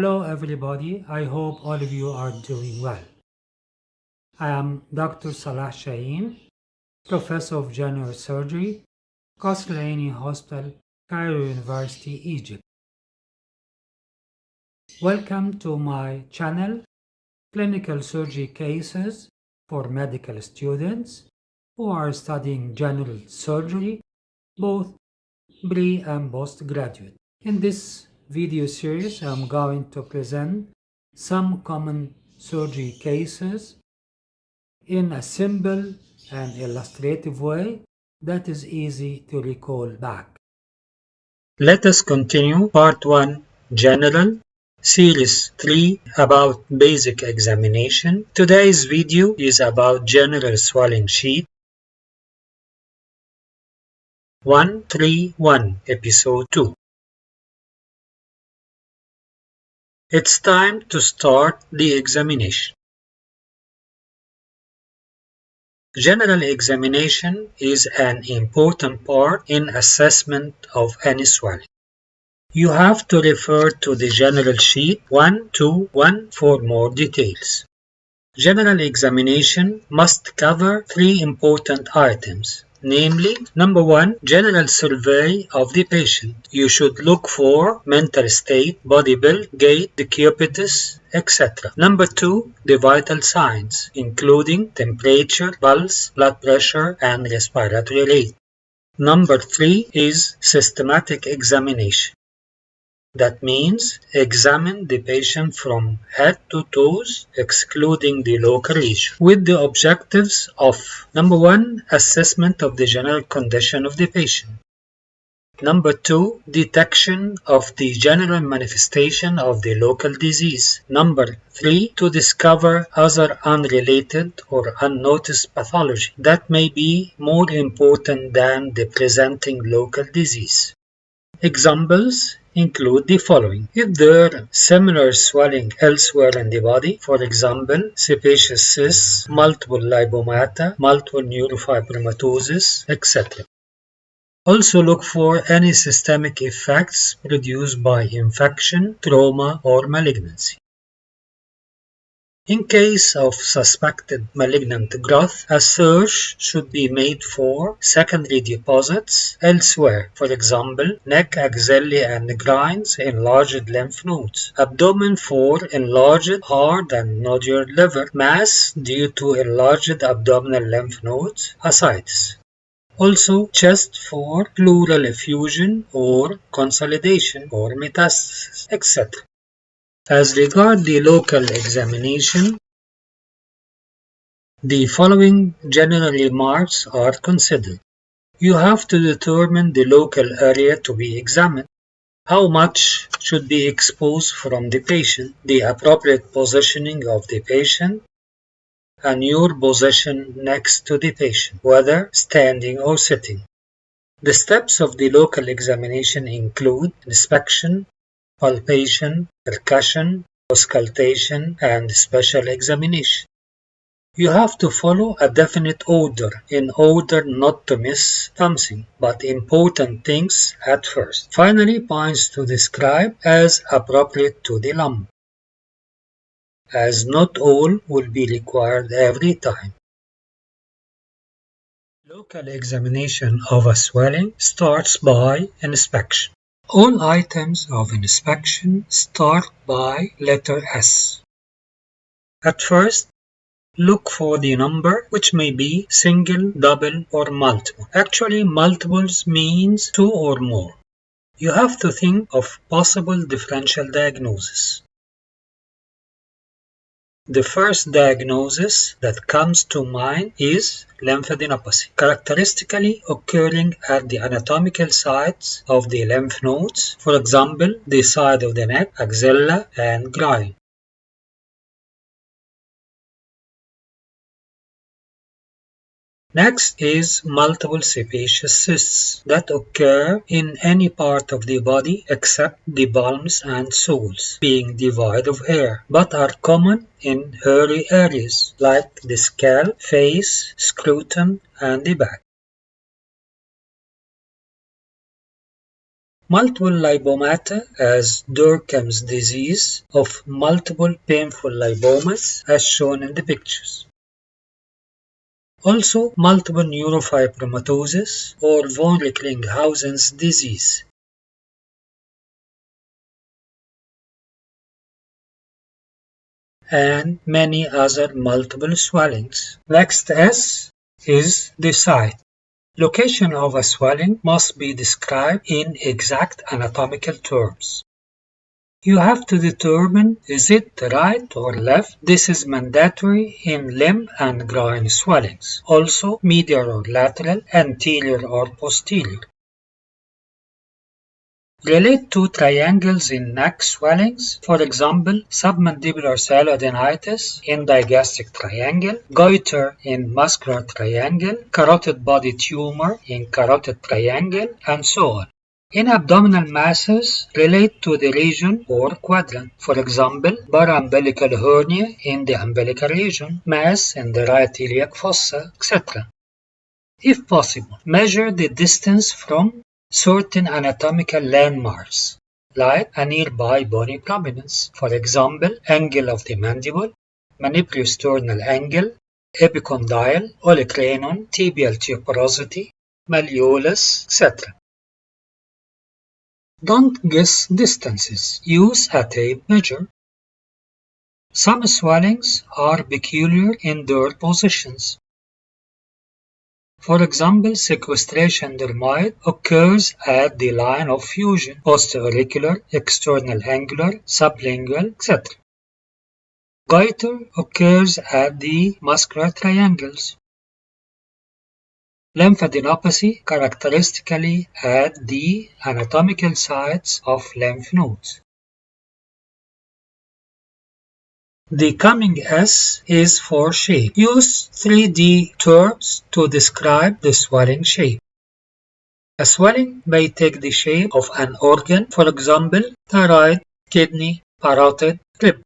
Hello everybody, I hope all of you are doing well. I am Dr. Salah Shaheen, Professor of General Surgery, Qasr Al Aini Hospital, Cairo University, Egypt. Welcome to my channel, Clinical Surgery Cases for Medical Students who are studying General Surgery, both pre- and postgraduate. In this video series, I'm going to present some common surgery cases in a simple and illustrative way that is easy to recall back. Let us continue Part 1 General, Series 3 about Basic Examination. Today's video is about General Swelling Sheet 131, Episode 2. It's time to start the examination. General examination is an important part in assessment of any swelling. You have to refer to the General Sheet 121 for more details. General examination must cover three important items, namely, number 1, general survey of the patient. You should look for mental state, body build, gait, decubitus, etc. Number 2, the vital signs, including temperature, pulse, blood pressure, and respiratory rate. Number 3 is systematic examination. That means examine the patient from head to toes, excluding the local region, with the objectives of number 1, assessment of the general condition of the patient. Number 2, detection of the general manifestation of the local disease. Number 3, to discover other unrelated or unnoticed pathology that may be more important than the presenting local disease. Examples include the following. If there are similar swelling elsewhere in the body, for example, sebaceous cysts, multiple lipomata, multiple neurofibromatosis, etc. Also look for any systemic effects produced by infection, trauma, or malignancy. In case of suspected malignant growth, a search should be made for secondary deposits elsewhere, for example, neck, axilla, and groins, enlarged lymph nodes, abdomen for enlarged hard and nodular liver, mass due to enlarged abdominal lymph nodes, ascites. Also, chest for pleural effusion or consolidation or metastasis, etc. As regards the local examination, the following general remarks are considered. You have to determine the local area to be examined, how much should be exposed from the patient, the appropriate positioning of the patient, and your position next to the patient, whether standing or sitting. The steps of the local examination include inspection, palpation, percussion, auscultation, and special examination. You have to follow a definite order in order not to miss something, but important things at first. Finally, points to describe as appropriate to the lump, as not all will be required every time. Local examination of a swelling starts by inspection. All items of inspection start by letter S. At first, look for the number, which may be single, double, or multiple. Actually, multiples means 2 or more. You have to think of possible differential diagnosis. The first diagnosis that comes to mind is lymphadenopathy, characteristically occurring at the anatomical sites of the lymph nodes, for example, the side of the neck, axilla, and groin. Next is multiple sebaceous cysts that occur in any part of the body except the palms and soles, being devoid of hair, but are common in hairy areas like the scalp, face, scrotum, and the back. Multiple lipomata as Durkheim's disease of multiple painful lipomas as shown in the pictures. Also multiple neurofibromatosis or von Recklinghausen's disease. And many other multiple swellings. Next S is the site. Location of a swelling must be described in exact anatomical terms. You have to determine is it right or left. This is mandatory in limb and groin swellings. Also medial or lateral, anterior or posterior. Relate to triangles in neck swellings, for example, submandibular sialodenitis in digastric triangle, goiter in muscular triangle, carotid body tumor in carotid triangle, and so on. In abdominal masses, relate to the region or quadrant, for example, paraumbilical hernia in the umbilical region, mass in the right iliac fossa, etc. If possible, measure the distance from certain anatomical landmarks, like a nearby bony prominence, for example, angle of the mandible, mandibulosternal angle, epicondyle, olecranon, tibial tuberosity, malleolus, etc. Don't guess distances. Use a tape measure. Some swellings are peculiar in their positions. For example, sequestration dermoid occurs at the line of fusion, postauricular, external angular, sublingual, etc. Goiter occurs at the muscular triangles. Lymphadenopathy characteristically at the anatomical sites of lymph nodes. The coming S is for shape. Use 3D terms to describe the swelling shape. A swelling may take the shape of an organ, for example, thyroid, kidney, parotid, rib.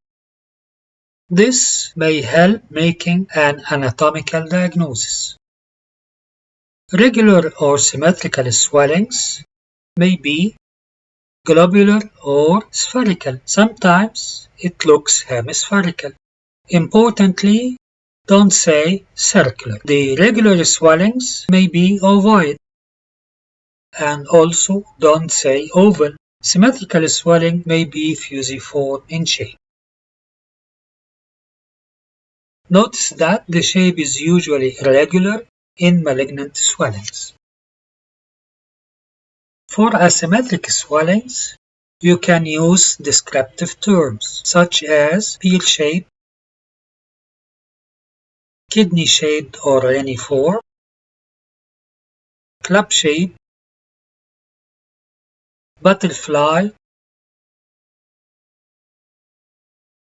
This may help making an anatomical diagnosis. Regular or symmetrical swellings may be globular or spherical. Sometimes it looks hemispherical. Importantly, don't say circular. The regular swellings may be ovoid. And also don't say oval. Symmetrical swelling may be fusiform in shape. Notice that the shape is usually irregular in malignant swellings. For asymmetric swellings, you can use descriptive terms such as pear-shaped, kidney-shaped or reniform, club-shaped, butterfly,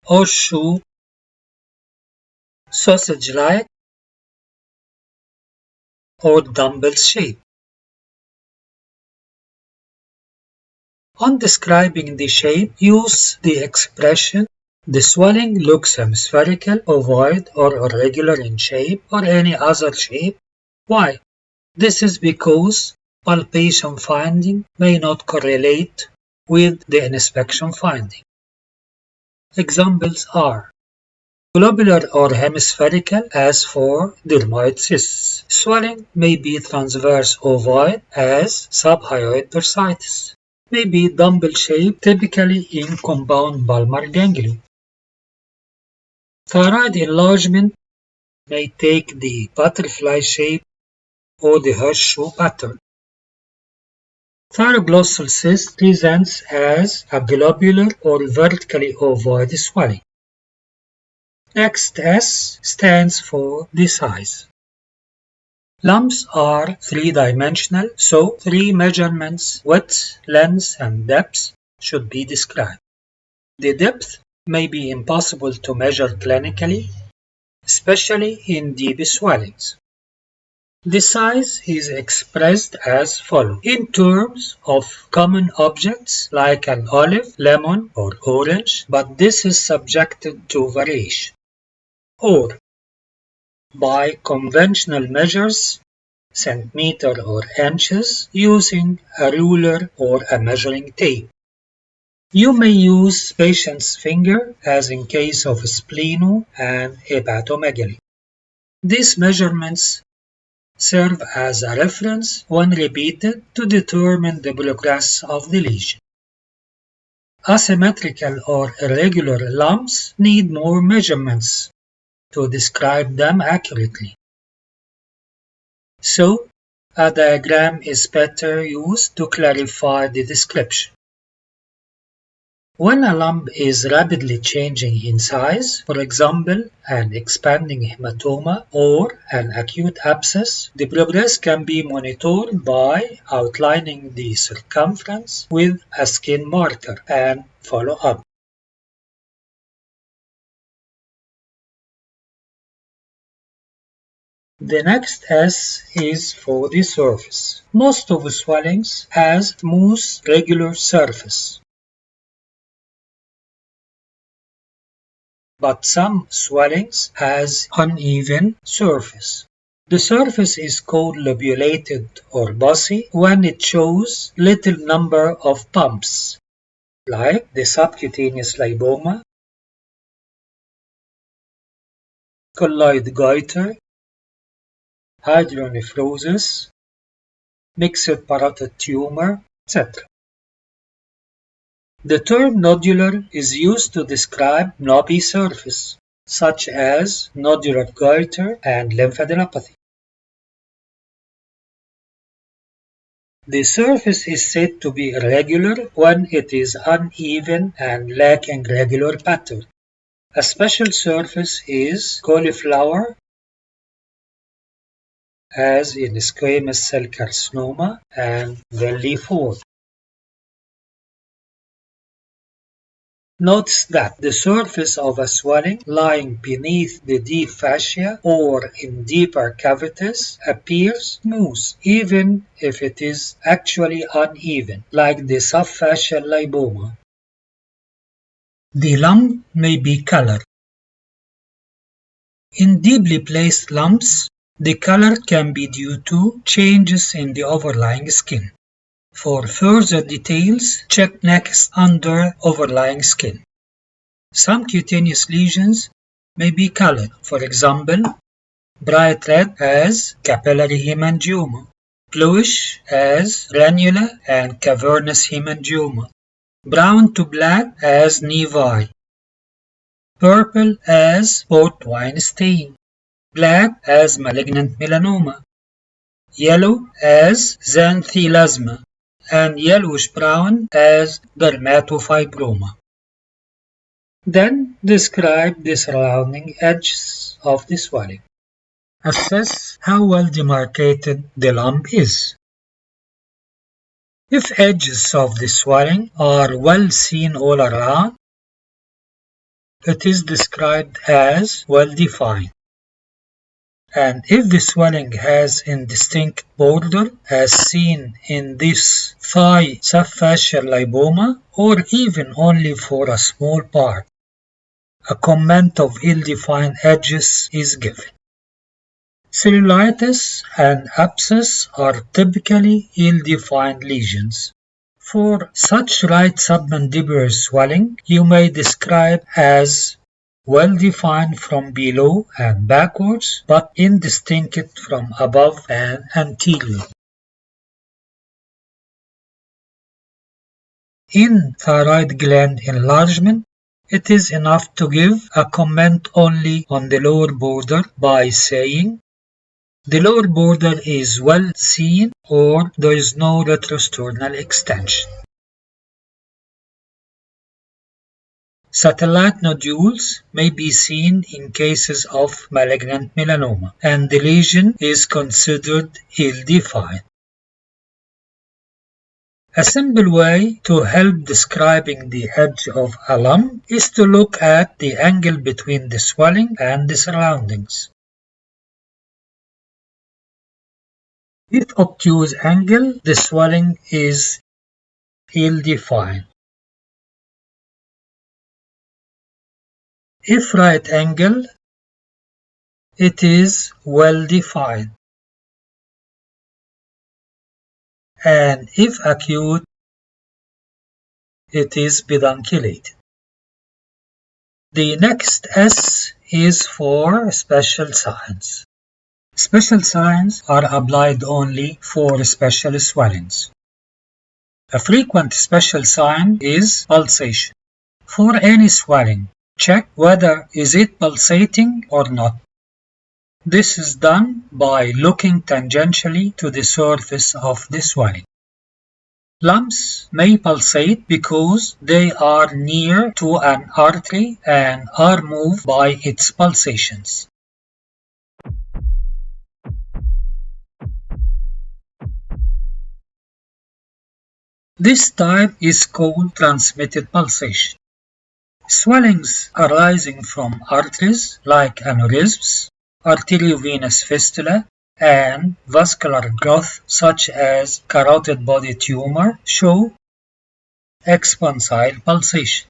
horseshoe, sausage-like, or dumbbell-shaped. On describing the shape, use the expression the swelling looks hemispherical, ovoid, or irregular in shape, or any other shape. Why? This is because palpation finding may not correlate with the inspection finding. Examples are globular or hemispherical as for dermoid cysts. Swelling may be transverse ovoid as subhyoid bursitis. May be dumbbell-shaped, typically in compound bulbar ganglion. Thyroid enlargement may take the butterfly shape or the horseshoe pattern. Thyroglossal cyst presents as a globular or vertically ovoid swelling. Next, S stands for the size. Lumps are three-dimensional, so three measurements, width, length, and depth, should be described. The depth may be impossible to measure clinically, especially in deep swellings. The size is expressed as follows in terms of common objects like an olive, lemon, or orange, but this is subjected to variation. Or by conventional measures centimeter or inches using a ruler or a measuring tape. You may use patient's finger as in case of spleno and hepatomegaly. These measurements serve as a reference when repeated to determine the progress of the lesion. Asymmetrical or irregular lumps need more measurements to describe them accurately. So, a diagram is better used to clarify the description. When a lump is rapidly changing in size, for example, an expanding hematoma or an acute abscess, the progress can be monitored by outlining the circumference with a skin marker and follow up. The next S is for the surface. Most of the swellings has smooth, regular surface. But some swellings has uneven surface. The surface is called lobulated or bossy when it shows little number of bumps, like the subcutaneous lipoma, colloid goiter, hydronephrosis, mixed parotid tumor, etc. The term nodular is used to describe knobby surface, such as nodular goiter and lymphadenopathy. The surface is said to be irregular when it is uneven and lacking regular pattern. A special surface is cauliflower, as in squamous cell carcinoma and Wiley 4. Notice that the surface of a swelling lying beneath the deep fascia or in deeper cavities appears smooth, even if it is actually uneven, like the subfascial lipoma. The lump may be colored. In deeply placed lumps, the color can be due to changes in the overlying skin. For further details, check next under overlying skin. Some cutaneous lesions may be colored, for example, bright red as capillary hemangioma, bluish as granular and cavernous hemangioma, brown to black as nevi, purple as port wine stain, black as malignant melanoma, yellow as xanthelasma, and yellowish-brown as dermatofibroma. Then describe the surrounding edges of the swelling. Assess how well demarcated the lump is. If edges of the swelling are well seen all around, it is described as well defined. And if the swelling has indistinct border, as seen in this thigh subfascial lipoma, or even only for a small part, a comment of ill-defined edges is given. Cellulitis and abscess are typically ill-defined lesions. For such right submandibular swelling, you may describe as well-defined from below and backwards, but indistinct from above and anterior. In thyroid gland enlargement, it is enough to give a comment only on the lower border by saying, the lower border is well seen or there is no retrosternal extension. Satellite nodules may be seen in cases of malignant melanoma, and the lesion is considered ill-defined. A simple way to help describing the edge of a lump is to look at the angle between the swelling and the surroundings. If obtuse angle, the swelling is ill-defined. If right angle, it is well defined. and if acute, it is pedunculated. The next S is for special signs. Special signs are applied only for special swellings. A frequent special sign is pulsation. For any swelling, check whether is it pulsating or not. This is done by looking tangentially to the surface of the swelling. Lumps may pulsate because they are near to an artery and are moved by its pulsations. This type is called transmitted pulsation. Swellings arising from arteries like aneurysms, arteriovenous fistula, and vascular growth such as carotid body tumor show expansile pulsation.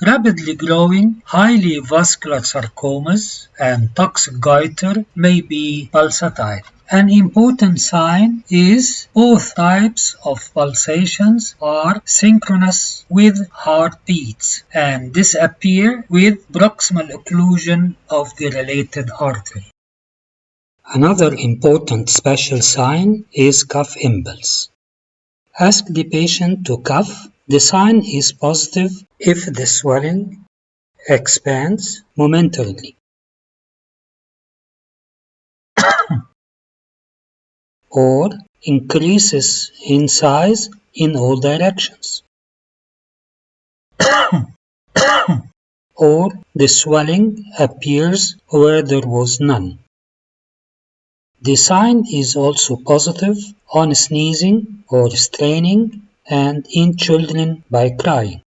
Rapidly growing, highly vascular sarcomas and toxic goiter may be pulsatile. An important sign is both types of pulsations are synchronous with heartbeats and disappear with proximal occlusion of the related artery. Another important special sign is cough impulse. Ask the patient to cough. The sign is positive if the swelling expands momentarily or increases in size in all directions, or the swelling appears where there was none. The sign is also positive on sneezing or straining and in children by crying.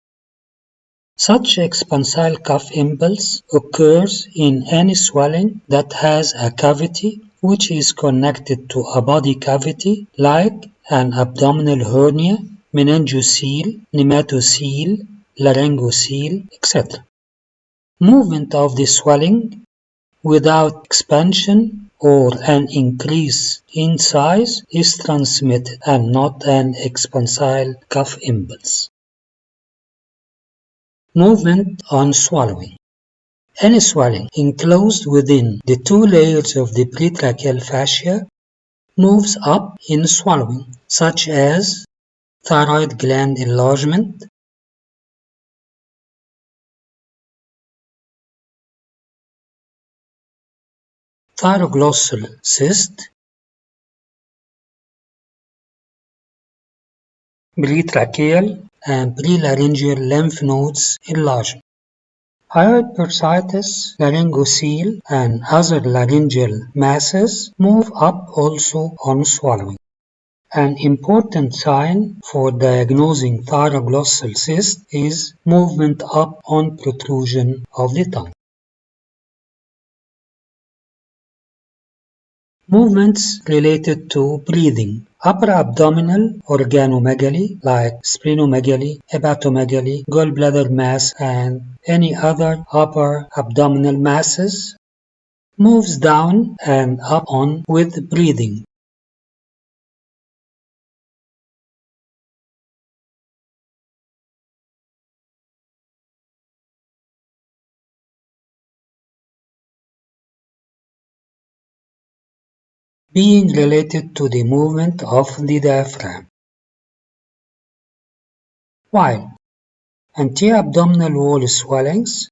Such expansile cough impulse occurs in any swelling that has a cavity which is connected to a body cavity like an abdominal hernia, meningocele, nematocele, laryngocele, etc. Movement of the swelling without expansion or an increase in size is transmitted and not an expansile cough impulse. Movement on swallowing. Any swelling enclosed within the two layers of the pretracheal fascia moves up in swallowing, such as thyroid gland enlargement, thyroglossal cyst, pretracheal and prelaryngeal lymph nodes enlargement. Hyoid laryngocele, and other laryngeal masses move up also on swallowing. An important sign for diagnosing thyroglossal cyst is movement up on protrusion of the tongue. Movements related to breathing. Upper abdominal organomegaly like splenomegaly, hepatomegaly, gallbladder mass, and any other upper abdominal masses moves down and up on with breathing. Being related to the movement of the diaphragm. While anti-abdominal wall swellings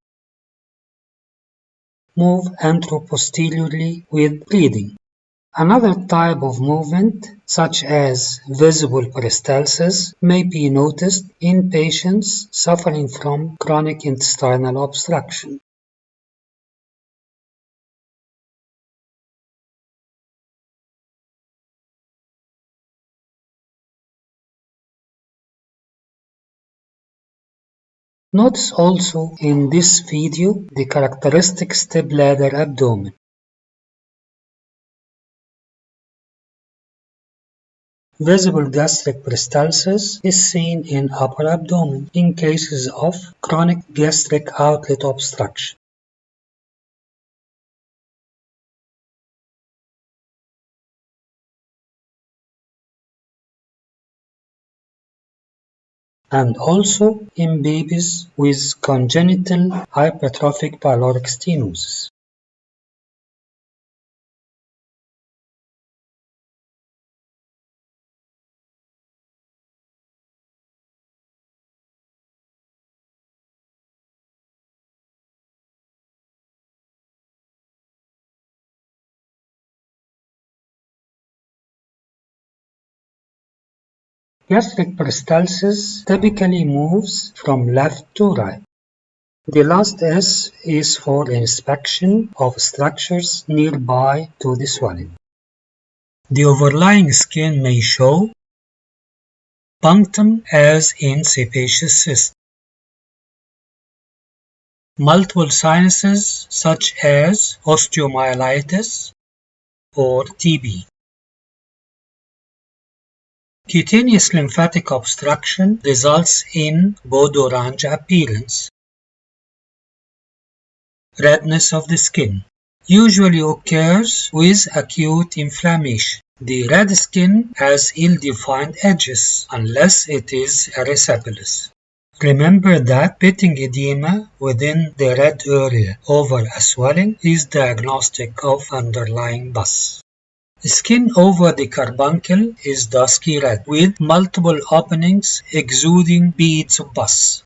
move anteroposteriorly with breathing. Another type of movement, such as visible peristalsis, may be noticed in patients suffering from chronic intestinal obstruction. Notice also in this video the characteristic stepladder abdomen. Visible gastric peristalsis is seen in upper abdomen in cases of chronic gastric outlet obstruction. And also in babies with congenital hypertrophic pyloric stenosis. Gastric peristalsis typically moves from left to right. The last S is for inspection of structures nearby to the swelling. The overlying skin may show punctum as in sebaceous cyst, multiple sinuses such as osteomyelitis or TB. Cutaneous lymphatic obstruction results in bold-orange appearance. Redness of the skin usually occurs with acute inflammation. The red skin has ill-defined edges unless it is erysipelas. Remember that pitting edema within the red area over a swelling is diagnostic of underlying pus. Skin over the carbuncle is dusky red with multiple openings exuding beads of pus.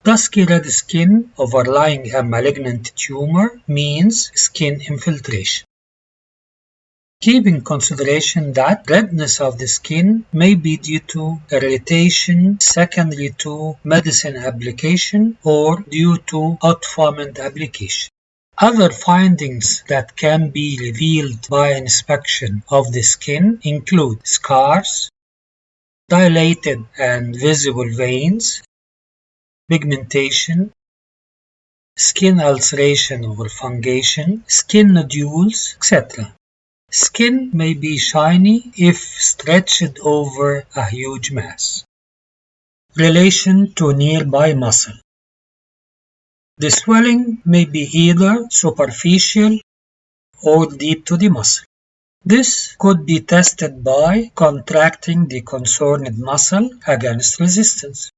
Dusky red skin overlying a malignant tumor means skin infiltration. Keep in consideration that redness of the skin may be due to irritation secondary to medicine application or due to hot foment application. Other findings that can be revealed by inspection of the skin include scars, dilated and visible veins, pigmentation, skin ulceration or fungation, skin nodules, etc. Skin may be shiny if stretched over a huge mass. Relation to nearby muscle. The swelling may be either superficial or deep to the muscle. This could be tested by contracting the concerned muscle against resistance.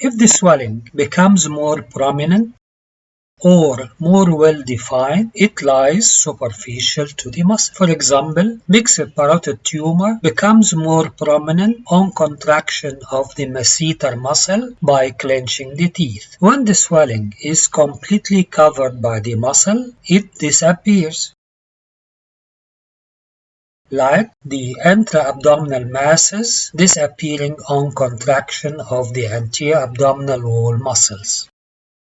If the swelling becomes more prominent or more well-defined, it lies superficial to the muscle. For example, mixed parotid tumor becomes more prominent on contraction of the masseter muscle by clenching the teeth. When the swelling is completely covered by the muscle, it disappears. Like the intra-abdominal masses disappearing on contraction of the anterior abdominal wall muscles.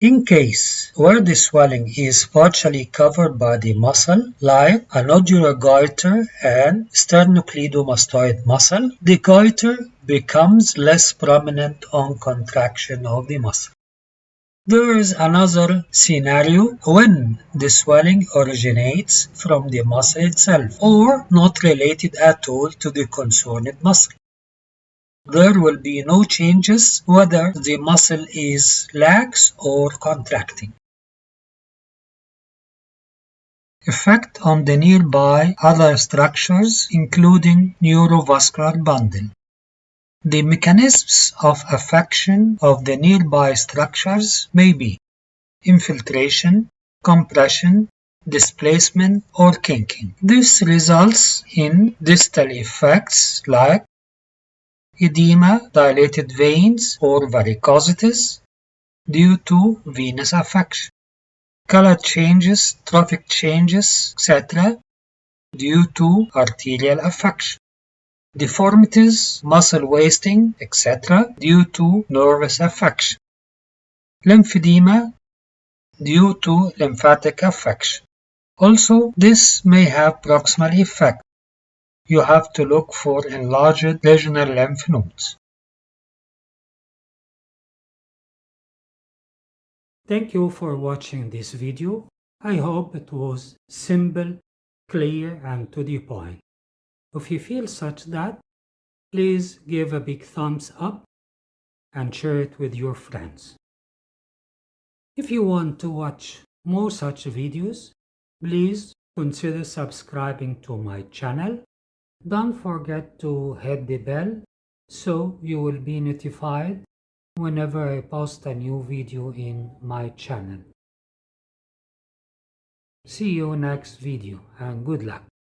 In case where the swelling is partially covered by the muscle, like a nodular goiter and sternocleidomastoid muscle, the goiter becomes less prominent on contraction of the muscle. There is another scenario when the swelling originates from the muscle itself or not related at all to the concerned muscle. There will be no changes whether the muscle is lax or contracting. Effect on the nearby other structures including neurovascular bundle. The mechanisms of affection of the nearby structures may be infiltration, compression, displacement, or kinking. This results in distal effects like edema, dilated veins, or varicosities due to venous affection, color changes, trophic changes, etc. due to arterial affection, deformities, muscle wasting, etc. due to nervous affection, lymphedema due to lymphatic affection. Also, this may have proximal effect. You have to look for enlarged lesional lymph nodes. Thank you for watching this video. I hope it was simple, clear, and to the point. If you feel such that, please give a big thumbs up and share it with your friends. If you want to watch more such videos, please consider subscribing to my channel. Don't forget to hit the bell so you will be notified whenever I post a new video in my channel. See you next video and good luck.